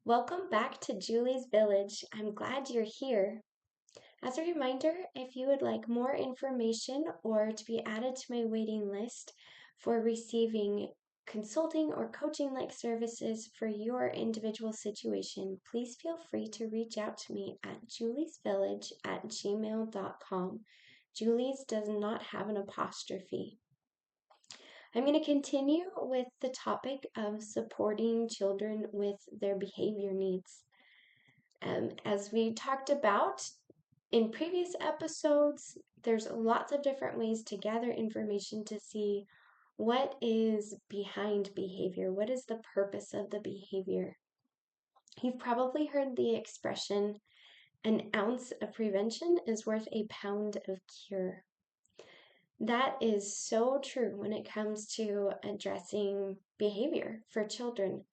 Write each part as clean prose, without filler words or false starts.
Welcome back to Julie's Village. I'm glad you're here. As a reminder, if you would like more information or to be added to my waiting list for receiving consulting or coaching like services for your individual situation, please feel free to reach out to me at juliesvillage@gmail.com. Julie's does not have an apostrophe. I'm going to continue with the topic of supporting children with their behavior needs. As we talked about in previous episodes, there's lots of different ways to gather information to see what is behind behavior, what is the purpose of the behavior. You've probably heard the expression, an ounce of prevention is worth a pound of cure. That is so true when it comes to addressing behavior for children.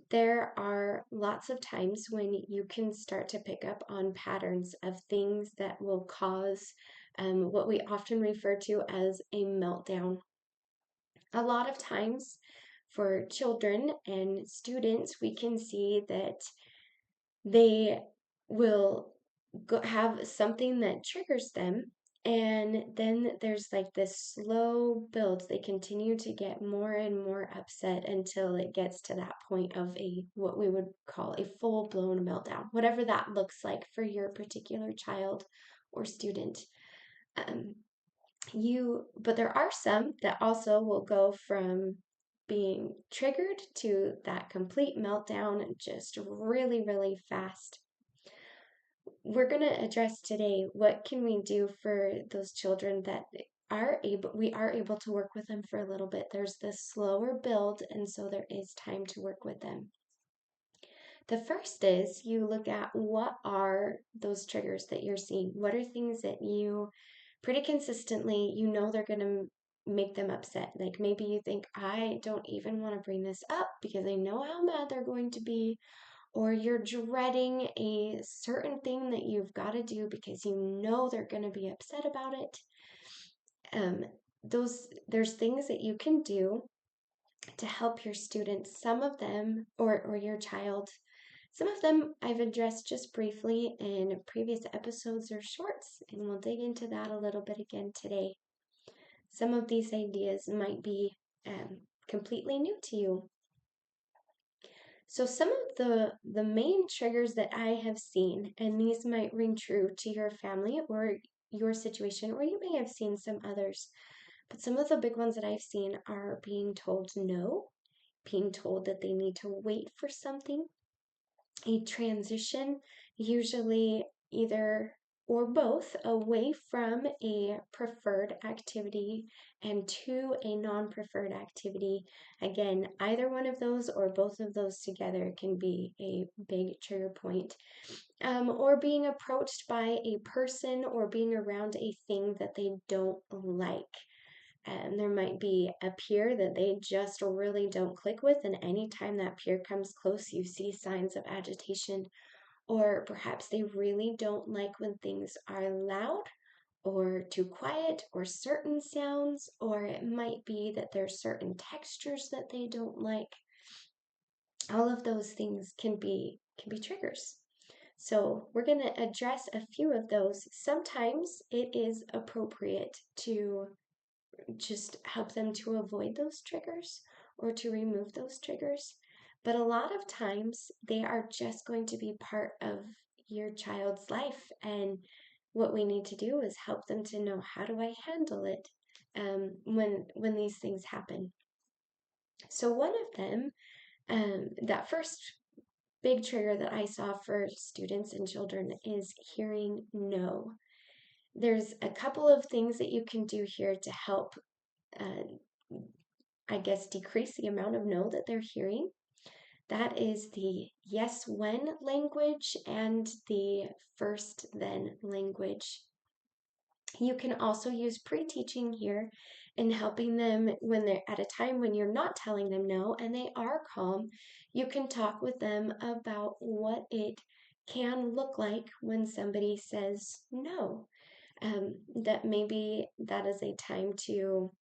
There are lots of times when you can start to pick up on patterns of things that will cause what we often refer to as a meltdown. A lot of times for children and students, we can see that they will have something that triggers them, and then there's like this slow build. They continue to get more and more upset until it gets to that point of a what we would call a full-blown meltdown, whatever that looks like for your particular child or student. Um, but there are some that also will go from being triggered to that complete meltdown just really, really fast. We're going to address today what can we do for those children that we are able to work with them for a little bit. There's this slower build, and so there is time to work with them. The first is you look at what are those triggers that you're seeing. What are things that you pretty consistently, they're going to make them upset. Like maybe you think, I don't even want to bring this up because I know how mad they're going to be, or you're dreading a certain thing that you've got to do because you know they're going to be upset about it. There's things that you can do to help your students. Some of them, or your child, some of them I've addressed just briefly in previous episodes or shorts, and we'll dig into that a little bit again today. Some of these ideas might be completely new to you. So some of the main triggers that I have seen, and these might ring true to your family or your situation, or you may have seen some others, but some of the big ones that I've seen are being told no, being told that they need to wait for something, a transition, usually either or both, away from a preferred activity and to a non-preferred activity. Again, either one of those or both of those together can be a big trigger point. Or being approached by a person or being around a thing that they don't like. And there might be a peer that they just really don't click with, and anytime that peer comes close, you see signs of agitation. Or perhaps they really don't like when things are loud or too quiet or certain sounds, or it might be that there's certain textures that they don't like. All of those things can be triggers. So we're going to address a few of those. Sometimes it is appropriate to just help them to avoid those triggers or to remove those triggers. But a lot of times they are just going to be part of your child's life. And what we need to do is help them to know, how do I handle it when these things happen? So one of them, that first big trigger that I saw for students and children is hearing no. There's a couple of things that you can do here to help decrease the amount of no that they're hearing. That is the yes when language and the first then language. You can also use pre-teaching here in helping them when they're at a time when you're not telling them no and they are calm. You can talk with them about what it can look like when somebody says no. That maybe that is a time to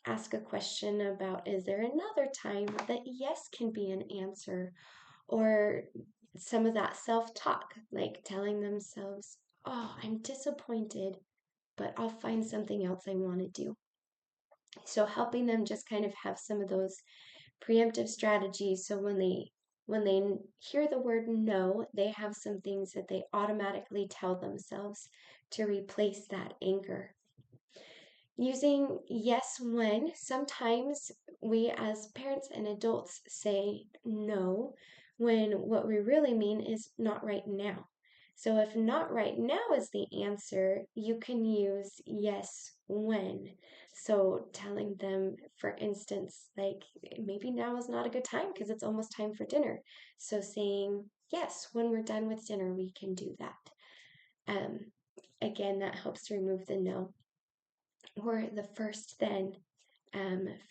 ask a question about, is there another time that yes can be an answer? Or some of that self-talk, like telling themselves, oh, I'm disappointed, but I'll find something else I want to do. So helping them just kind of have some of those preemptive strategies, so when they hear the word no, they have some things that they automatically tell themselves to replace that anger. Using yes when, sometimes we as parents and adults say no when what we really mean is not right now. So if not right now is the answer, you can use yes when. So telling them, for instance, like maybe now is not a good time because it's almost time for dinner. So saying yes, when we're done with dinner, we can do that. Um, Again, that helps remove the no. Or the first then.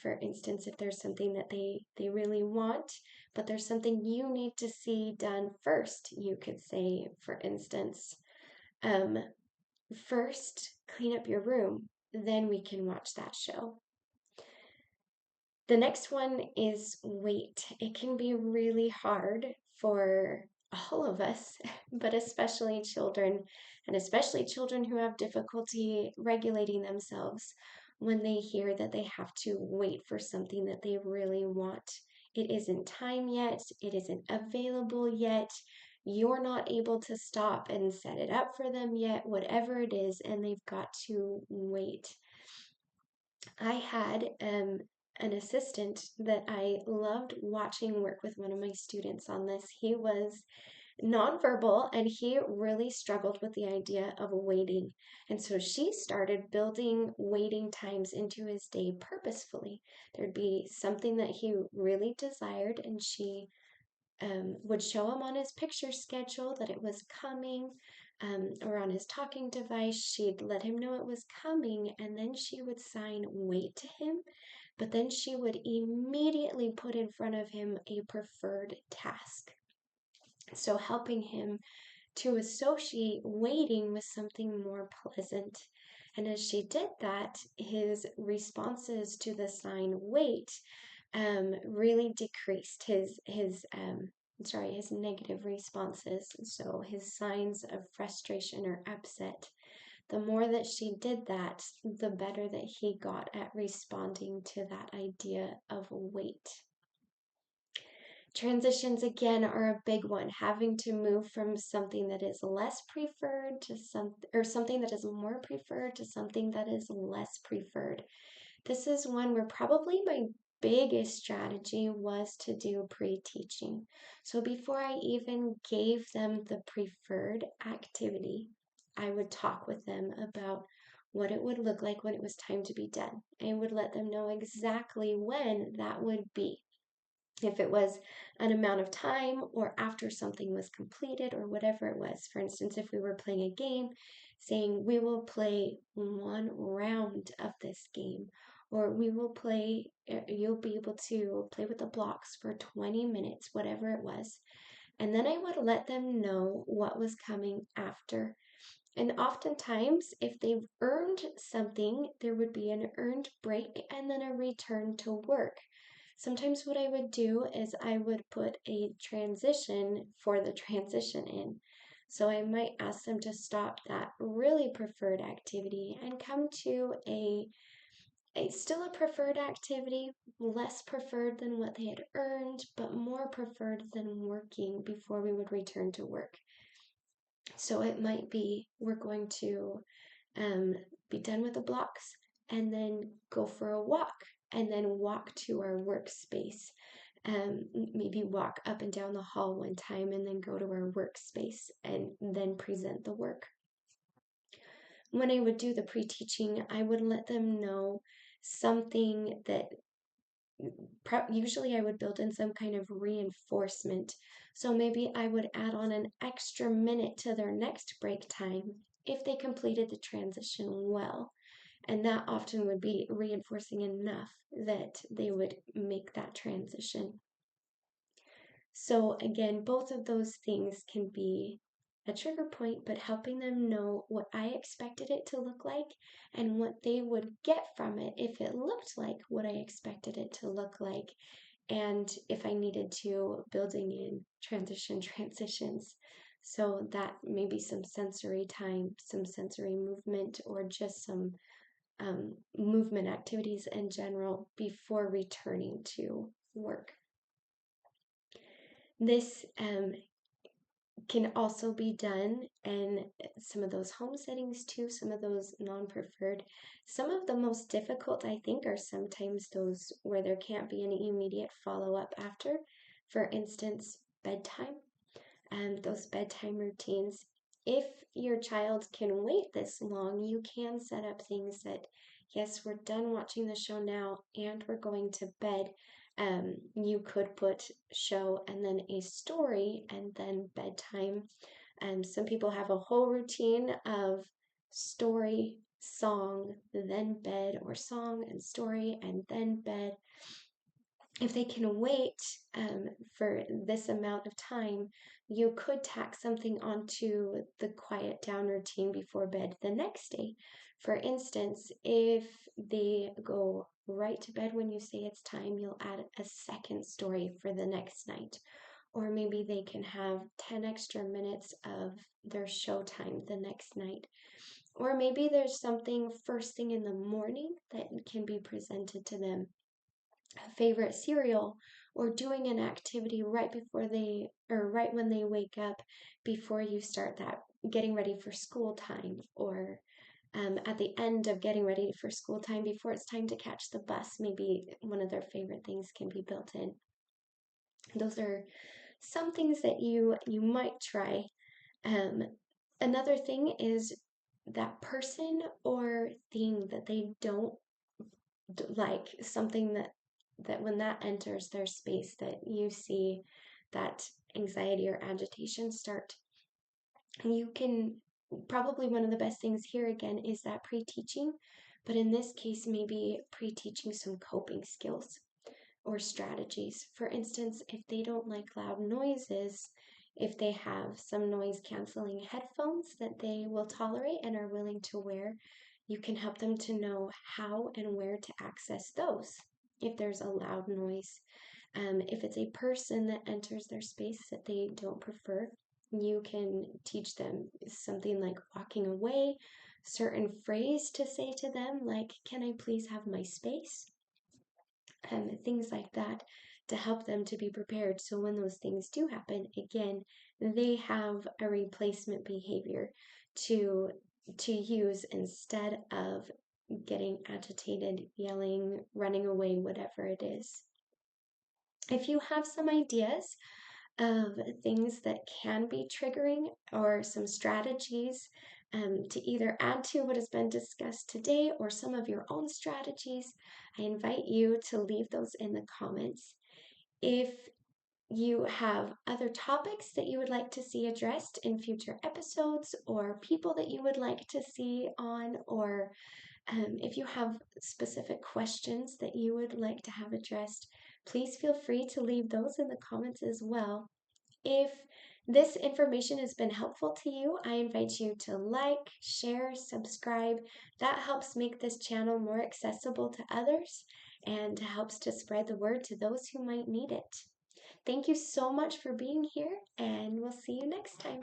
For instance, if there's something that they really want, but there's something you need to see done first, you could say, for instance, um, first clean up your room, then we can watch that show. The next one is wait. It can be really hard for all of us, but especially children, and especially children who have difficulty regulating themselves when they hear that they have to wait for something that they really want. It isn't time yet, it isn't available yet, you're not able to stop and set it up for them yet, whatever it is, and they've got to wait. I had an assistant that I loved watching work with one of my students on this. He was nonverbal and he really struggled with the idea of waiting. And so she started building waiting times into his day purposefully. There'd be something that he really desired, and she would show him on his picture schedule that it was coming, or on his talking device. She'd let him know it was coming, and then she would sign wait to him, but then she would immediately put in front of him a preferred task. So helping him to associate waiting with something more pleasant. And as she did that, his responses to the sign wait really decreased his negative responses. So his signs of frustration or upset. The more that she did that, the better that he got at responding to that idea of wait. Transitions again are a big one, having to move from something that is less preferred to something that is more preferred to something that is less preferred. This is one where probably my biggest strategy was to do pre-teaching. So before I even gave them the preferred activity, I would talk with them about what it would look like when it was time to be done. I would let them know exactly when that would be. If it was an amount of time or after something was completed or whatever it was. For instance, if we were playing a game, saying we will play one round of this game, or we will play, you'll be able to play with the blocks for 20 minutes, whatever it was. And then I would let them know what was coming after. And oftentimes, if they've earned something, there would be an earned break and then a return to work. Sometimes what I would do is I would put a transition for the transition in. So I might ask them to stop that really preferred activity and come to a still a preferred activity, less preferred than what they had earned, but more preferred than working before we would return to work. So it might be we're going to be done with the blocks and then go for a walk and then walk to our workspace. Maybe walk up and down the hall one time and then go to our workspace and then present the work. When I would do the pre-teaching, I would let them know something that usually I would build in some kind of reinforcement. So maybe I would add on an extra minute to their next break time if they completed the transition well. And that often would be reinforcing enough that they would make that transition. So again, both of those things can be a trigger point, but helping them know what I expected it to look like and what they would get from it if it looked like what I expected it to look like and if I needed to, building in transitions. So that maybe some sensory time, some sensory movement, or just some movement activities in general before returning to work. This can also be done in some of those home settings too, some of those non-preferred. Some of the most difficult, I think, are sometimes those where there can't be any immediate follow-up after. For instance, bedtime and those bedtime routines. If your child can wait this long, you can set up things that, yes, we're done watching the show now and we're going to bed. You could put show and then a story and then bedtime. Some people have a whole routine of story, song, then bed, or song and story and then bed. If they can wait for this amount of time, you could tack something onto the quiet down routine before bed the next day. For instance, if they go right to bed when you say it's time, you'll add a second story for the next night. Or maybe they can have 10 extra minutes of their show time the next night. Or maybe there's something first thing in the morning that can be presented to them, a favorite cereal, or doing an activity right before they, or right when they wake up before you start that getting ready for school time, or at the end of getting ready for school time before it's time to catch the bus. Maybe one of their favorite things can be built in. Those are some things that you might try. Another thing is that person or thing that they don't like, something that when that enters their space, that you see that anxiety or agitation start. You can probably, one of the best things here again is that pre-teaching, but in this case maybe pre-teaching some coping skills or strategies. For instance, if they don't like loud noises, if they have some noise canceling headphones that they will tolerate and are willing to wear, you can help them to know how and where to access those if there's a loud noise. If it's a person that enters their space that they don't prefer, you can teach them something like walking away, certain phrase to say to them, like, "Can I please have my space?" Things like that, to help them to be prepared. So when those things do happen, again, they have a replacement behavior to use instead of getting agitated, yelling, running away, whatever it is. If you have some ideas of things that can be triggering or some strategies to either add to what has been discussed today or some of your own strategies, I invite you to leave those in the comments. If you have other topics that you would like to see addressed in future episodes, or people that you would like to see on, or if you have specific questions that you would like to have addressed, please feel free to leave those in the comments as well. If this information has been helpful to you, I invite you to like, share, subscribe. That helps make this channel more accessible to others and helps to spread the word to those who might need it. Thank you so much for being here, and we'll see you next time.